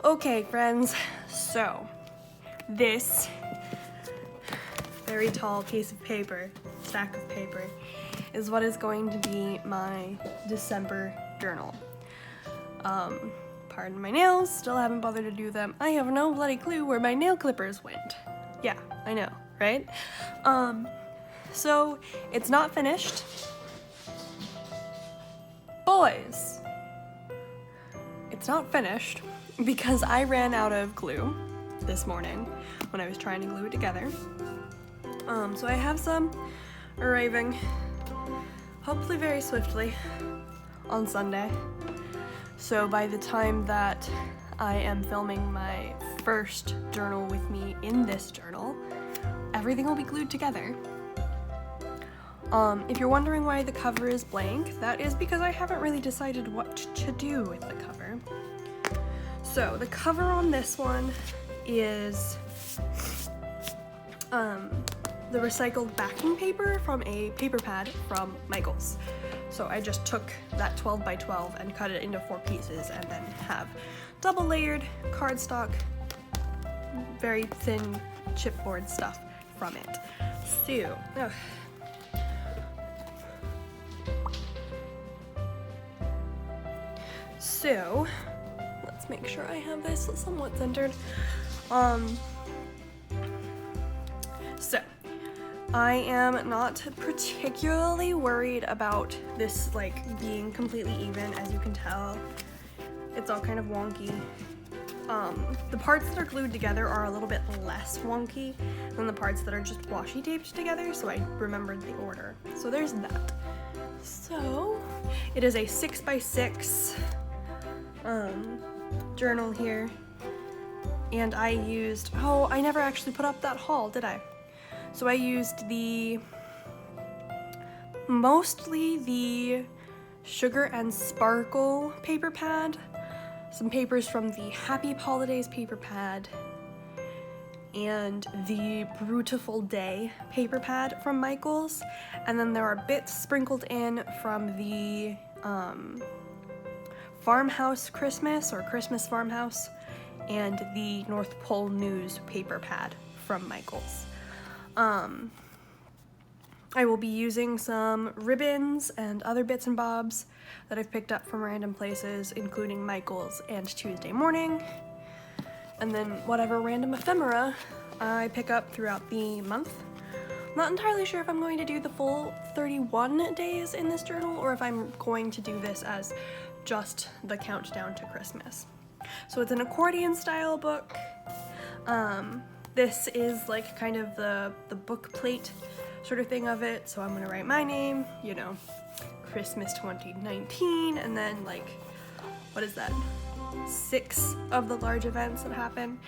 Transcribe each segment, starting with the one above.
Okay, friends, so this very tall piece of paper, stack of paper, is what is going to be my December journal. Pardon my nails, still haven't bothered to do them. I have no bloody clue where my nail clippers went. Yeah, I know, right? So it's not finished. Boys, it's not finished because I ran out of glue this morning when I was trying to glue it together. So I have some arriving, hopefully very swiftly, on Sunday. So by the time that I am filming my first journal with me in this journal, everything will be glued together. If you're wondering why the cover is blank, that is because I haven't really decided what to do with the cover. So the cover on this one is the recycled backing paper from a paper pad from Michaels. So I just took that 12 by 12 and cut it into 4 pieces and then have double layered cardstock, very thin chipboard stuff from it. So let's make sure I have this somewhat centered. So I am not particularly worried about this being completely even. As you can tell, it's all kind of wonky. The parts that are glued together are a little bit less wonky than the parts that are just washi taped together, so I remembered the order. So there's that. So it is a 6x6 journal here, and I used, I never actually put up that haul, did I? So I used mostly the Sugar and Sparkle paper pad, some papers from the Happy Holidays paper pad, and the Brutiful Day paper pad from Michaels, and then there are bits sprinkled in from the Farmhouse Christmas or Christmas Farmhouse and the North Pole News paper pad from Michaels. I will be using some ribbons and other bits and bobs that I've picked up from random places, including Michaels and Tuesday Morning, and then whatever random ephemera I pick up throughout the month. I'm not entirely sure if I'm going to do the full 31 days in this journal or if I'm going to do this as just the countdown to Christmas. So it's an accordion style book. This is kind of the book plate sort of thing of it. So I'm gonna write my name, Christmas 2019, and then what is that? 6 of the large events that happen.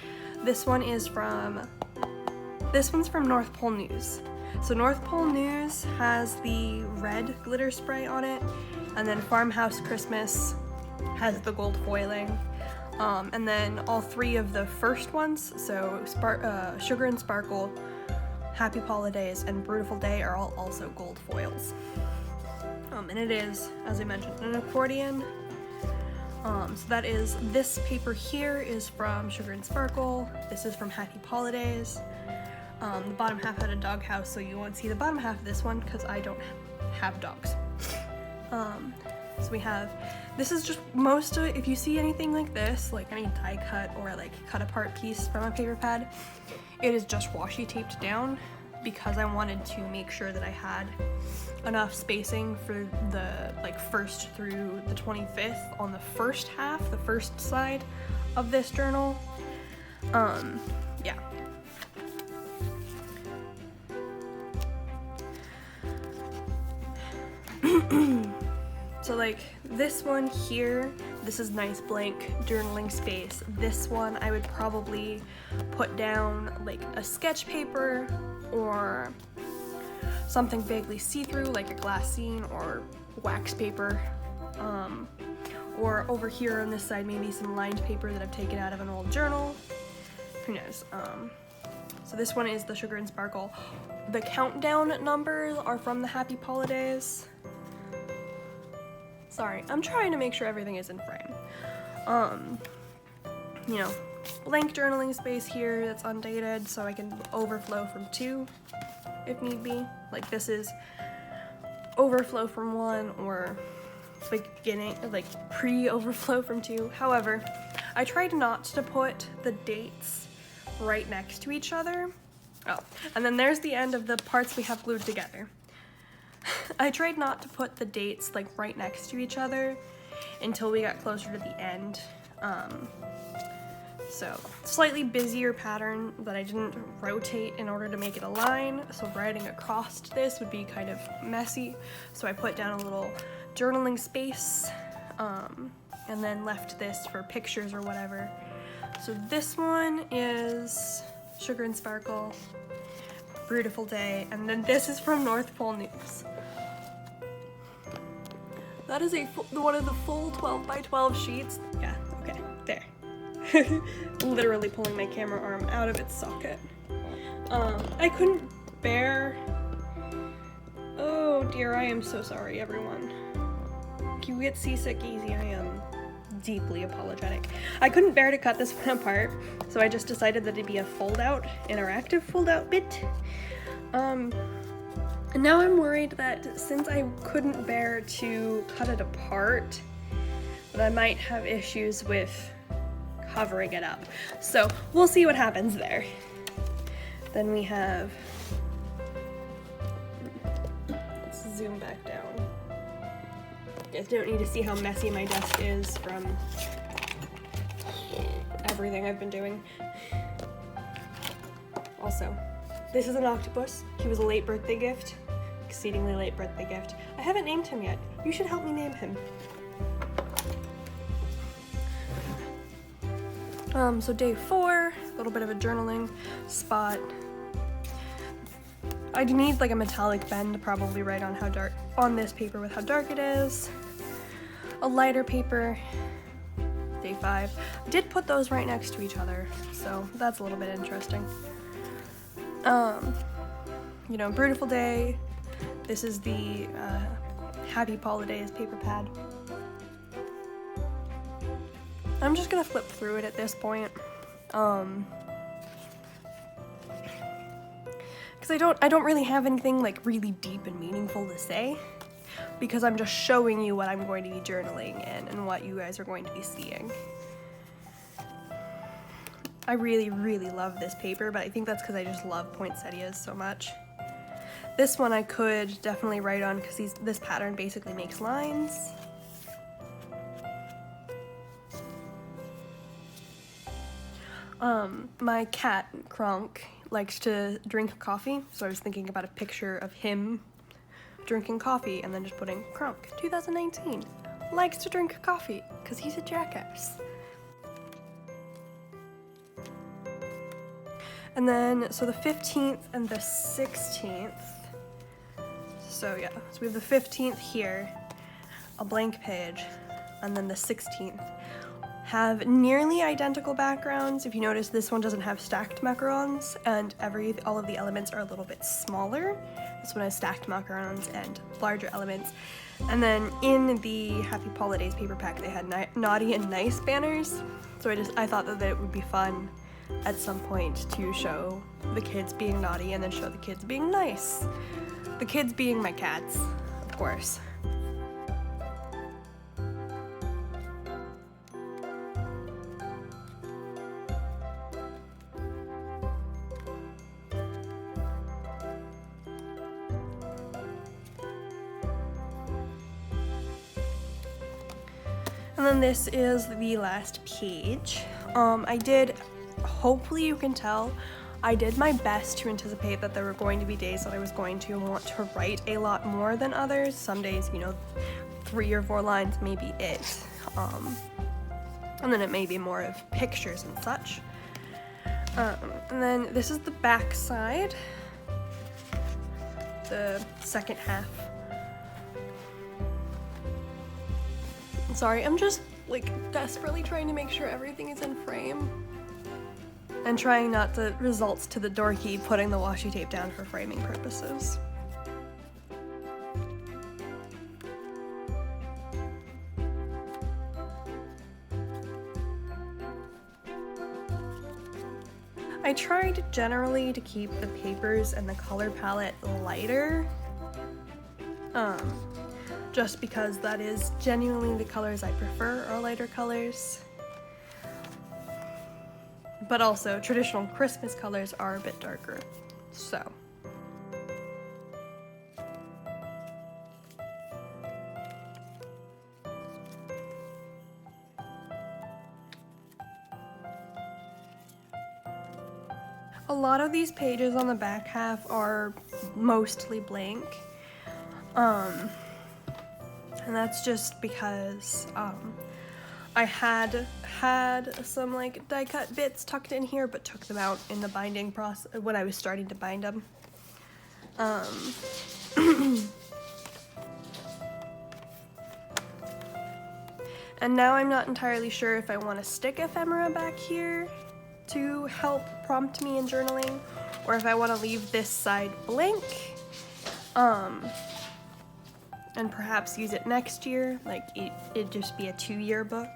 This one's from North Pole News. So North Pole News has the red glitter spray on it, and then Farmhouse Christmas has the gold foiling. And then all 3 of the first ones, so Sugar and Sparkle, Happy Holidays, and Brutiful Day are all also gold foils. And it is, as I mentioned, an accordion. So that is, this paper here is from Sugar and Sparkle. This is from Happy Holidays. The bottom half had a doghouse, so you won't see the bottom half of this one because I don't have dogs. So we have, this is just most of it. If you see anything like this, any die cut or cut apart piece from a paper pad, it is just washi taped down because I wanted to make sure that I had enough spacing for the 1st through the 25th on the first half, the first side of this journal. Yeah. So this one here, this is nice blank journaling space. This one I would probably put down a sketch paper or something vaguely see-through like a glassine or wax paper. Or over here on this side maybe some lined paper that I've taken out of an old journal. Who knows? So this one is the Sugar and Sparkle. The countdown numbers are from the Happy Holidays. Sorry, I'm trying to make sure everything is in frame. you know, blank journaling space here that's undated so I can overflow from 2 if need be. Like this is overflow from 1 or beginning, like pre-overflow from 2. However, I tried not to put the dates right next to each other. Oh, and then there's the end of the parts we have glued together. I tried not to put the dates like right next to each other until we got closer to the end. So slightly busier pattern that I didn't rotate in order to make it align. So writing across this would be kind of messy. So I put down a little journaling space and then left this for pictures or whatever. So this one is Sugar and Sparkle, Beautiful Day, and then this is from North Pole News. That is one of the full 12 by 12 sheets. Yeah, okay, there. Literally pulling my camera arm out of its socket. I couldn't bear... Oh dear, I am so sorry, everyone. If you get seasick easy, I am deeply apologetic. I couldn't bear to cut this one apart, so I just decided that it'd be a fold-out, interactive fold-out bit. And now I'm worried that since I couldn't bear to cut it apart, that I might have issues with covering it up. So we'll see what happens there. Then we have, let's zoom back down. You guys don't need to see how messy my desk is from everything I've been doing. Also, this is an octopus. He was a late birthday gift. Exceedingly late birthday gift. I haven't named him yet. You should help me name him. So day 4, a little bit of a journaling spot. I need like a metallic pen to probably write on how dark, on this paper with how dark it is. A lighter paper, day 5. I did put those right next to each other, so that's a little bit interesting. You know, Beautiful Day. This is the Happy Holidays paper pad. I'm just gonna flip through it at this point. Because I don't really have anything like really deep and meaningful to say, because I'm just showing you what I'm going to be journaling in and what you guys are going to be seeing. I really, really love this paper, but I think that's because I just love poinsettias so much. This one I could definitely write on because this pattern basically makes lines. My cat, Kronk, likes to drink coffee, so I was thinking about a picture of him drinking coffee and then just putting Kronk, 2019, likes to drink coffee, because he's a jackass. And then, so the 15th and the 16th, so yeah, so we have the 15th here, a blank page, and then the 16th have nearly identical backgrounds. If you notice, this one doesn't have stacked macarons, and all of the elements are a little bit smaller. This one has stacked macarons and larger elements. And then in the Happy Holidays paper pack, they had naughty and nice banners. So I thought that it would be fun at some point to show the kids being naughty and then show the kids being nice. The kids being my cats, of course. And then this is the last page. Hopefully you can tell, I did my best to anticipate that there were going to be days that I was going to want to write a lot more than others. Some days, 3 or 4 lines may be it. And then it may be more of pictures and such. And then this is the back side, the second half. Sorry, I'm just desperately trying to make sure everything is in frame and trying not to result to the dorky putting the washi tape down for framing purposes. I tried generally to keep the papers and the color palette lighter, just because that is genuinely the colors I prefer, are lighter colors. But also, traditional Christmas colors are a bit darker, so. A lot of these pages on the back half are mostly blank, and that's just because I had some like die cut bits tucked in here, but took them out in the binding process when I was starting to bind them. And now I'm not entirely sure if I want to stick ephemera back here to help prompt me in journaling, or if I want to leave this side blank, and perhaps use it next year, like it'd just be a 2-year book,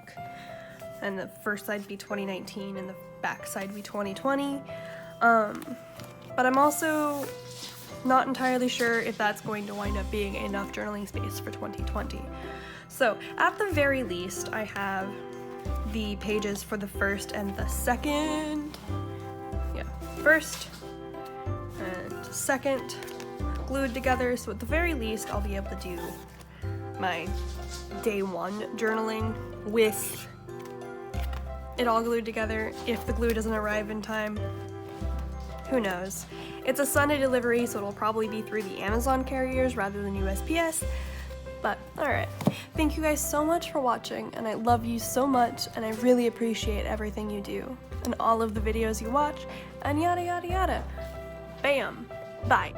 and the first side be 2019 and the back side be 2020. But I'm also not entirely sure if that's going to wind up being enough journaling space for 2020. So at the very least, I have the pages for the first and the second, first and second glued together, so at the very least I'll be able to do my day 1 journaling with it all glued together. If the glue doesn't arrive in time, who knows. It's a Sunday delivery, so it'll probably be through the Amazon carriers rather than USPS. But alright, thank you guys so much for watching, and I love you so much, and I really appreciate everything you do, and all of the videos you watch, and yada yada yada. Bam! Bye.